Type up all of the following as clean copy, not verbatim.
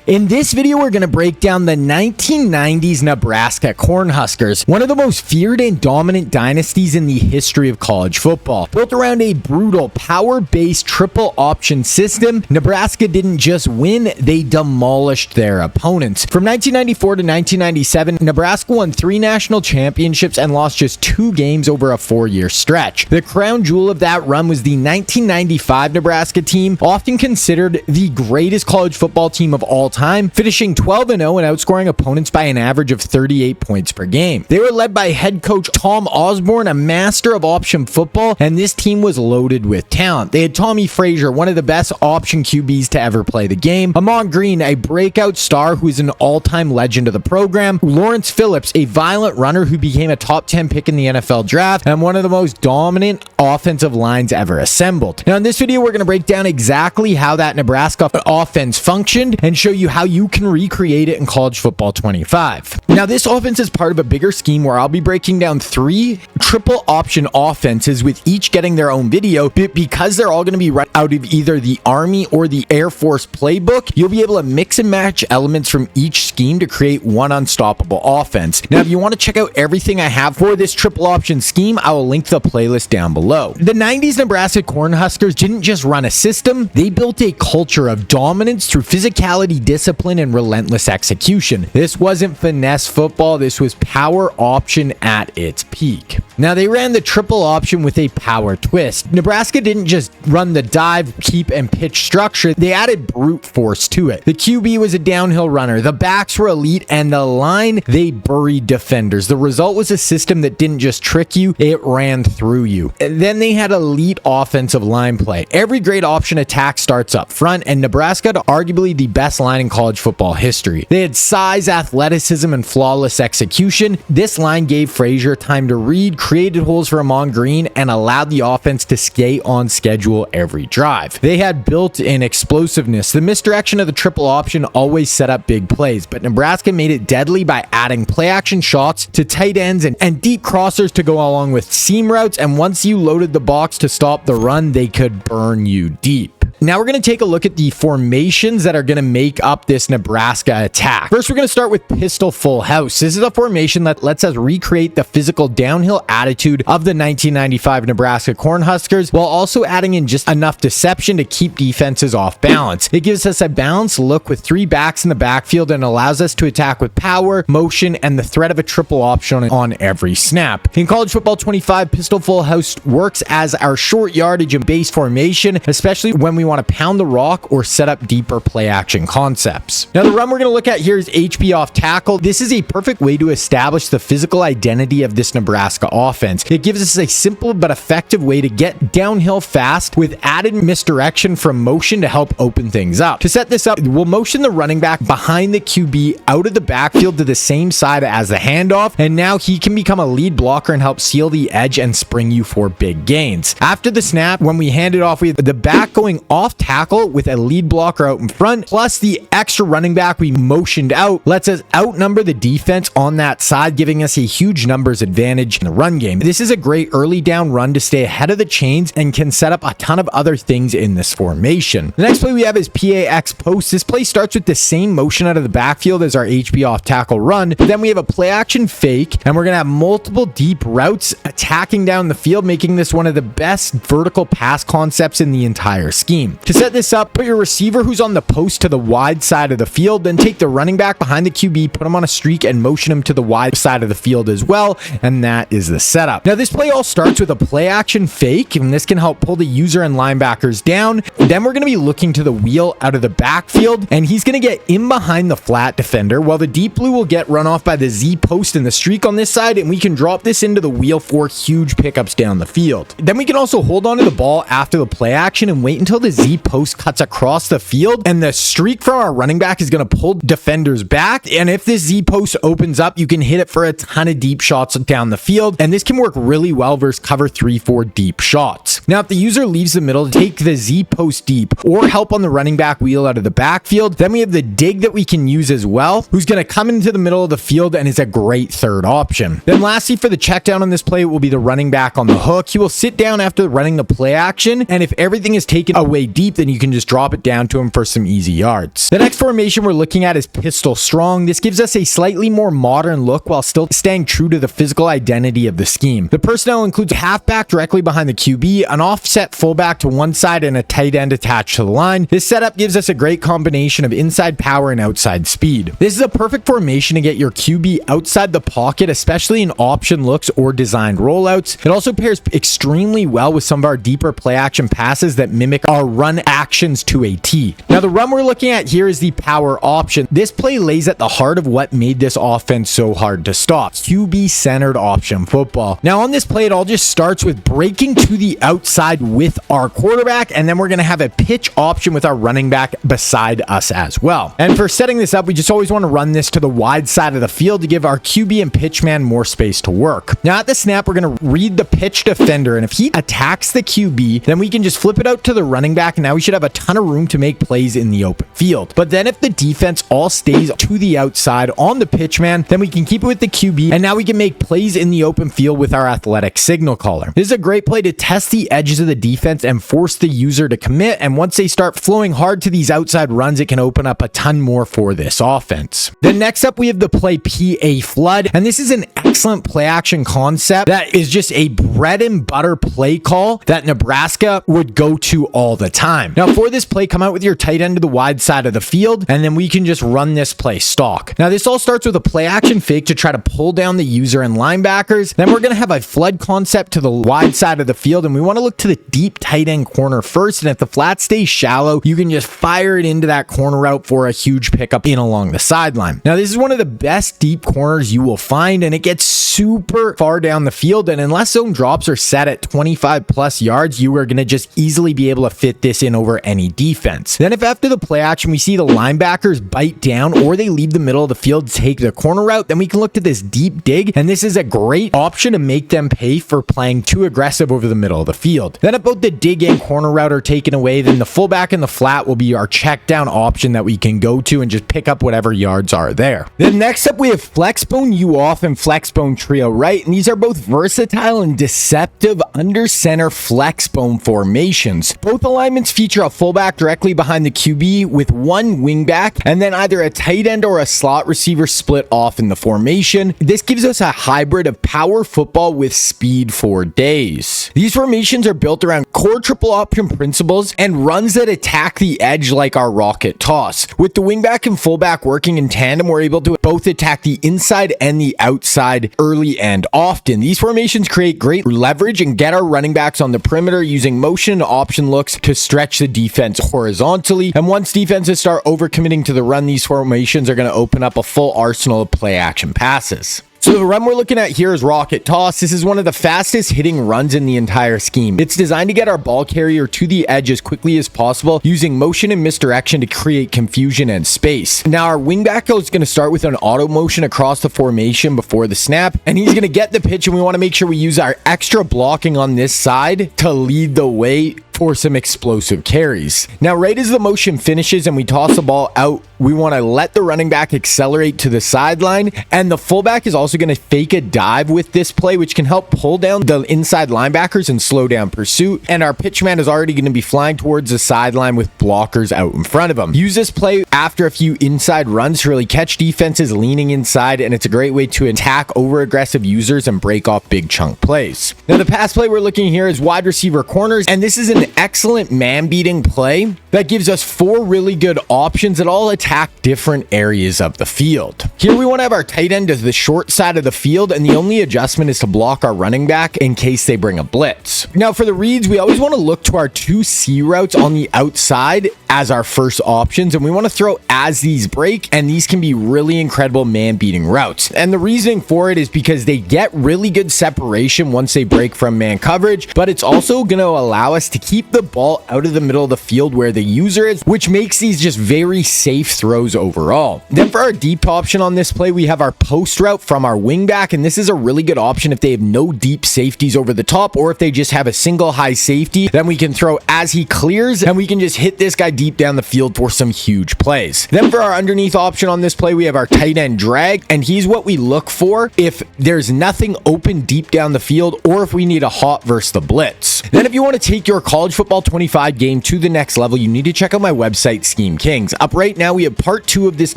In this video, we're going to break down the 1990s Nebraska Cornhuskers, one of the most feared and dominant dynasties in the history of college football. Built around a brutal, power-based triple option system, Nebraska didn't just win, they demolished their opponents. From 1994 to 1997, Nebraska won 3 national championships and lost just 2 games over a 4-year stretch. The crown jewel of that run was the 1995 Nebraska team, often considered the greatest college football team of all time, finishing 12-0 and outscoring opponents by an average of 38 points per game. They were led by head coach Tom Osborne, a master of option football, and this team was loaded with talent. They had Tommy Frazier, one of the best option QBs to ever play the game, Ahman Green, a breakout star who is an all-time legend of the program, Lawrence Phillips, a violent runner who became a top 10 pick in the NFL draft, and one of the most dominant offensive lines ever assembled. Now in this video, we're going to break down exactly how that Nebraska offense functioned and show you how you can recreate it in college football 25. Now this offense is part of a bigger scheme where I'll be breaking down 3 triple option offenses with each getting their own video, but because they're all going to be right out of either the Army or the Air Force playbook, you'll be able to mix and match elements from each scheme to create one unstoppable offense. Now if you want to check out everything I have for this triple option scheme, I will link the playlist down below. The 90s Nebraska Cornhuskers didn't just run a system, they built a culture of dominance through physicality, discipline, and relentless execution. This wasn't finesse football, this was power option at its peak. Now they ran the triple option with a power twist. Nebraska didn't just run the dive, keep, and pitch structure, they added brute force to it. The QB was a downhill runner, the backs were elite, and the line, they buried defenders. The result was a system that didn't just trick you, it ran through you. And then they had elite offensive line play. Every great option attack starts up front, and Nebraska had arguably the best line in college football history. They had size, athleticism, and flawless execution. This line gave Frazier time to read, created holes for Ahman Green, and allowed the offense to skate on schedule every drive. They had built-in explosiveness. The misdirection of the triple option always set up big plays, but Nebraska made it deadly by adding play-action shots to tight ends and deep crossers to go along with seam routes, and once you loaded the box to stop the run, they could burn you deep. Now we're going to take a look at the formations that are going to make up this Nebraska attack. First, we're going to start with pistol full house. This is a formation that lets us recreate the physical downhill attitude of the 1995 Nebraska Cornhuskers while also adding in just enough deception to keep defenses off balance. It gives us a balanced look with 3 backs in the backfield and allows us to attack with power, motion, and the threat of a triple option on every snap. In college football 25, pistol full house works as our short yardage and base formation, especially when we want to pound the rock or set up deeper play action concepts. Now the run we're going to look at here is HB off tackle. This is a perfect way to establish the physical identity of this Nebraska offense. It gives us a simple but effective way to get downhill fast with added misdirection from motion to help open things up. To set this up, we'll motion the running back behind the QB out of the backfield to the same side as the handoff, and now he can become a lead blocker and help seal the edge and spring you for big gains. After the snap, when we hand it off, we have the back going off tackle with a lead blocker out in front, plus the extra running back we motioned out lets us outnumber the defense on that side, giving us a huge numbers advantage in the run game. This is a great early down run to stay ahead of the chains and can set up a ton of other things in this formation. The next play we have is PAX post. This play starts with the same motion out of the backfield as our HB off tackle run, but then we have a play action fake, and we're going to have multiple deep routes attacking down the field, making this one of the best vertical pass concepts in the entire scheme. To set this up, put your receiver who's on the post to the wide side of the field, then take the running back behind the QB, put him on a streak, and motion him to the wide side of the field as well, and that is the setup. Now this play all starts with a play action fake, and this can help pull the user and linebackers down. Then we're going to be looking to the wheel out of the backfield, and he's going to get in behind the flat defender, while the deep blue will get run off by the Z post and the streak on this side, and we can drop this into the wheel for huge pickups down the field. Then we can also hold on to the ball after the play action and wait until the Z post cuts across the field, and the streak from our running back is going to pull defenders back, and if this Z post opens up, you can hit it for a ton of deep shots down the field, and this can work really well versus cover 3-4 deep shots. Now if the user leaves the middle, take the Z post deep or help on the running back wheel out of the backfield. Then we have the dig that we can use as well, who's going to come into the middle of the field and is a great third option. Then lastly, for the check down on this play, it will be the running back on the hook. He will sit down after running the play action, and if everything is taken away way deep, then you can just drop it down to him for some easy yards. The next formation we're looking at is pistol strong. This gives us a slightly more modern look while still staying true to the physical identity of the scheme. The personnel includes a halfback directly behind the QB, an offset fullback to one side, and a tight end attached to the line. This setup gives us a great combination of inside power and outside speed. This is a perfect formation to get your QB outside the pocket, especially in option looks or designed rollouts. It also pairs extremely well with some of our deeper play action passes that mimic our run actions to a T. Now, the run we're looking at here is the power option. This play lays at the heart of what made this offense so hard to stop. QB centered option football. Now, on this play, it all just starts with breaking to the outside with our quarterback, and then we're going to have a pitch option with our running back beside us as well. And for setting this up, we just always want to run this to the wide side of the field to give our QB and pitch man more space to work. Now, at the snap, we're going to read the pitch defender, and if he attacks the QB, then we can just flip it out to the running back, and now we should have a ton of room to make plays in the open field. But then if the defense all stays to the outside on the pitch man, then we can keep it with the QB, and now we can make plays in the open field with our athletic signal caller. This is a great play to test the edges of the defense and force the user to commit, and once they start flowing hard to these outside runs, it can open up a ton more for this offense. Then next up, we have the play PA flood, and this is an excellent play action concept that is just a bread and butter play call that Nebraska would go to all the time. Now, for this play, come out with your tight end to the wide side of the field, and then we can just run this play stock. Now, this all starts with a play action fake to try to pull down the user and linebackers. Then we're going to have a flood concept to the wide side of the field, and we want to look to the deep tight end corner first, and if the flat stays shallow, you can just fire it into that corner route for a huge pickup in along the sideline. Now, this is one of the best deep corners you will find, and it gets super far down the field, and unless zone drops are set at 25 plus yards, you are going to just easily be able to fit this in over any defense. Then if after the play action we see the linebackers bite down or they leave the middle of the field to take the corner route, then we can look to this deep dig, and this is a great option to make them pay for playing too aggressive over the middle of the field. Then if both the dig and corner route are taken away, then the fullback and the flat will be our check down option that we can go to and just pick up whatever yards are there. Then next up, we have Flexbone U off and Flexbone trio right, and these are both versatile and deceptive under center flexbone formations. Both alignments feature a fullback directly behind the QB with one wingback, and then either a tight end or a slot receiver split off in the formation. This gives us a hybrid of power football with speed for days. These formations are built around core triple option principles and runs that attack the edge like our rocket toss. With the wingback and fullback working in tandem, we're able to both attack the inside and the outside early and often. These formations create great leverage and get our running backs on the perimeter using motion and option looks to stretch the defense horizontally. And once defenses start overcommitting to the run, these formations are going to open up a full arsenal of play action passes. So the run we're looking at here is rocket toss. This is one of the fastest hitting runs in the entire scheme. It's designed to get our ball carrier to the edge as quickly as possible using motion and misdirection to create confusion and space. Now our wingback is going to start with an auto motion across the formation before the snap, and he's going to get the pitch, and we want to make sure we use our extra blocking on this side to lead the way for some explosive carries. Now, right as the motion finishes and we toss the ball out, we want to let the running back accelerate to the sideline, and the fullback is also going to fake a dive with this play, which can help pull down the inside linebackers and slow down pursuit, and our pitch man is already going to be flying towards the sideline with blockers out in front of him. Use this play after a few inside runs to really catch defenses leaning inside, and it's a great way to attack over aggressive users and break off big chunk plays. Now, the pass play we're looking here is wide receiver corners, and this is an excellent man beating play that gives us four really good options that all attack different areas of the field. Here we want to have our tight end to the short side of the field, and the only adjustment is to block our running back in case they bring a blitz. Now for the reads, we always want to look to our two C routes on the outside as our first options, and we want to throw as these break, and these can be really incredible man beating routes. And the reasoning for it is because they get really good separation once they break from man coverage, but it's also going to allow us to keep the ball out of the middle of the field where the user is, which makes these just very safe throws overall. Then for our deep option on this play, we have our post route from our wingback, and this is a really good option if they have no deep safeties over the top, or if they just have a single high safety. Then we can throw as he clears, and we can just hit this guy deep down the field for some huge plays. Then for our underneath option on this play, we have our tight end drag, and he's what we look for if there's nothing open deep down the field or if we need a hot versus the blitz. Then if you want to take your college football 25 game to the next level, you need to check out my website, Scheme Kings. Up right now, we have part 2 of this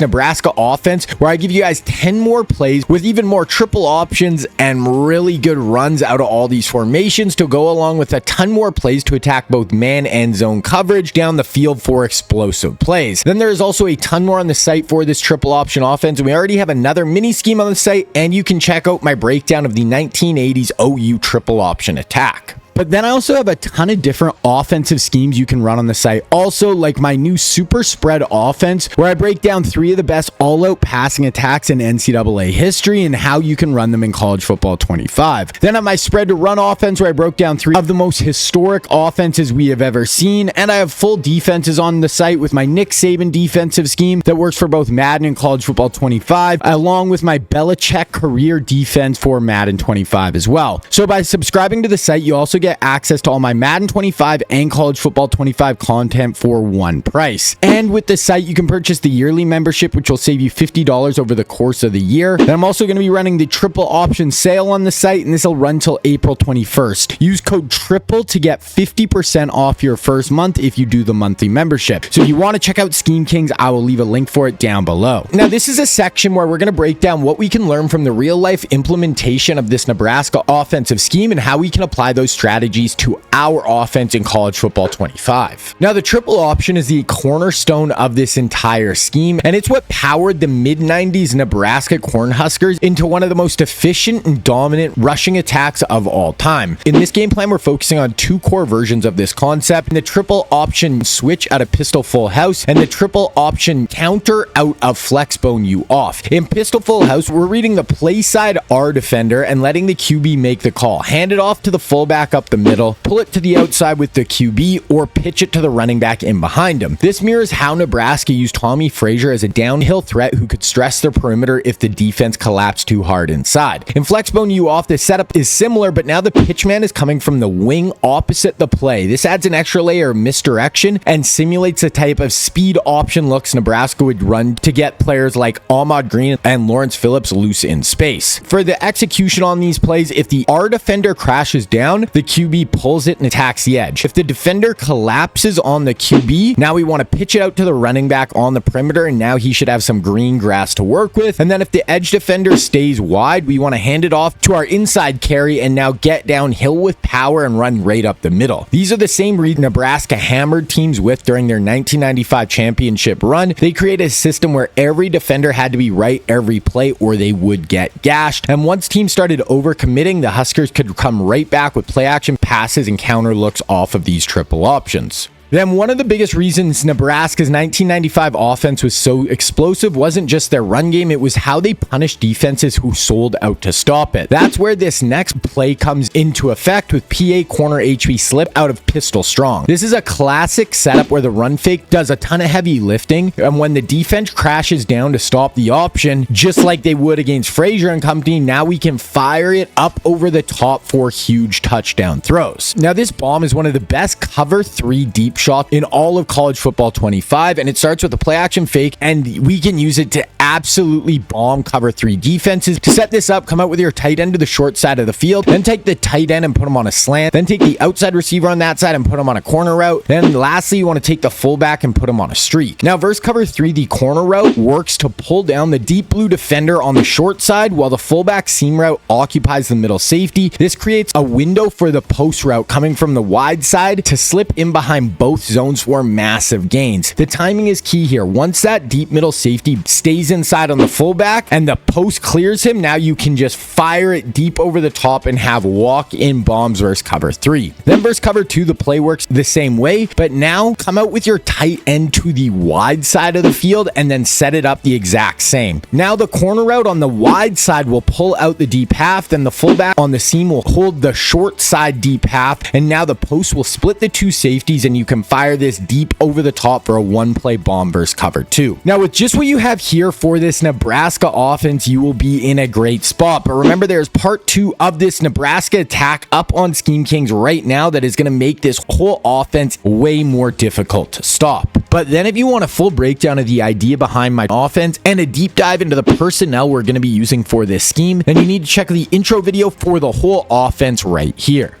Nebraska offense where I give you guys 10 more plays with even more triple options and really good runs out of all these formations to go along with a ton more plays to attack both man and zone coverage down the field for explosive plays. Then there's also a ton more on the site for this triple option offense, and we already have another mini scheme on the site, and you can check out my breakdown of the 1980s OU triple option attack. But then I also have a ton of different offensive schemes you can run on the site. Also, like my new super spread offense, where I break down 3 of the best all-out passing attacks in NCAA history and how you can run them in college football 25. Then I have my spread to run offense, where I broke down 3 of the most historic offenses we have ever seen. And I have full defenses on the site with my Nick Saban defensive scheme that works for both Madden and college football 25, along with my Belichick career defense for Madden 25 as well. So by subscribing to the site, you also get access to all my Madden 25 and college football 25 content for one price. And with the site, you can purchase the yearly membership, which will save you $50 over the course of the year. Then I'm also going to be running the triple option sale on the site, and this will run till April 21st. Use code TRIPLE to get 50% off your first month if you do the monthly membership. So if you want to check out Scheme Kings, I will leave a link for it down below. Now, this is a section where we're going to break down what we can learn from the real life implementation of this Nebraska offensive scheme and how we can apply those strategies to our offense in college football 25. Now, the triple option is the cornerstone of this entire scheme, and it's what powered the mid-90s Nebraska Cornhuskers into one of the most efficient and dominant rushing attacks of all time. In this game plan, we're focusing on 2 core versions of this concept: the triple option switch out of pistol full house and the triple option counter out of Flexbone U off. In pistol full house, we're reading the play side R defender and letting the QB make the call. Hand it off to the fullback up the middle, pull it to the outside with the QB, or pitch it to the running back in behind him. This mirrors how Nebraska used Tommy Frazier as a downhill threat who could stress their perimeter if the defense collapsed too hard inside. In Flexbone U off, the setup is similar, but now the pitchman is coming from the wing opposite the play. This adds an extra layer of misdirection and simulates the type of speed option looks Nebraska would run to get players like Ahmad Green and Lawrence Phillips loose in space. For the execution on these plays, if the R defender crashes down, the QB pulls it and attacks the edge. If the defender collapses on the QB, now we want to pitch it out to the running back on the perimeter, and now he should have some green grass to work with. And then if the edge defender stays wide, we want to hand it off to our inside carry and now get downhill with power and run right up the middle. These are the same reads Nebraska hammered teams with during their 1995 championship run. They created a system where every defender had to be right every play or they would get gashed. And once teams started overcommitting, the Huskers could come right back with play action passes and counter looks off of these triple options. Then one of the biggest reasons Nebraska's 1995 offense was so explosive wasn't just their run game, it was how they punished defenses who sold out to stop it. That's where this next play comes into effect with PA corner HB slip out of pistol strong. This is a classic setup where the run fake does a ton of heavy lifting, and when the defense crashes down to stop the option, just like they would against Frazier and company, now we can fire it up over the top for huge touchdown throws. Now, this bomb is one of the best cover 3 deep shot in all of college football 25, and it starts with a play action fake, and we can use it to absolutely bomb cover 3 defenses. To set this up, come out with your tight end to the short side of the field, then take the tight end and put him on a slant, then take the outside receiver on that side and put him on a corner route, then lastly you want to take the fullback and put him on a streak. Now versus cover 3, the corner route works to pull down the deep blue defender on the short side while the fullback seam route occupies the middle safety. This creates a window for the post route coming from the wide side to slip in behind both zones for massive gains. The timing is key here. Once that deep middle safety stays inside on the fullback and the post clears him, now you can just fire it deep over the top and have walk-in bombs versus cover 3. Then versus cover 2, the play works the same way, but now come out with your tight end to the wide side of the field and then set it up the exact same. Now the corner route on the wide side will pull out the deep half, then the fullback on the seam will hold the short side deep half, and now the post will split the 2 safeties and you can can fire this deep over the top for a one-play bomb versus cover 2. Now, with just what you have here for this Nebraska offense, you will be in a great spot. But remember, there's part 2 of this Nebraska attack up on Scheme Kings right now that is going to make this whole offense way more difficult to stop. But then if you want a full breakdown of the idea behind my offense and a deep dive into the personnel we're going to be using for this scheme, then you need to check the intro video for the whole offense right here.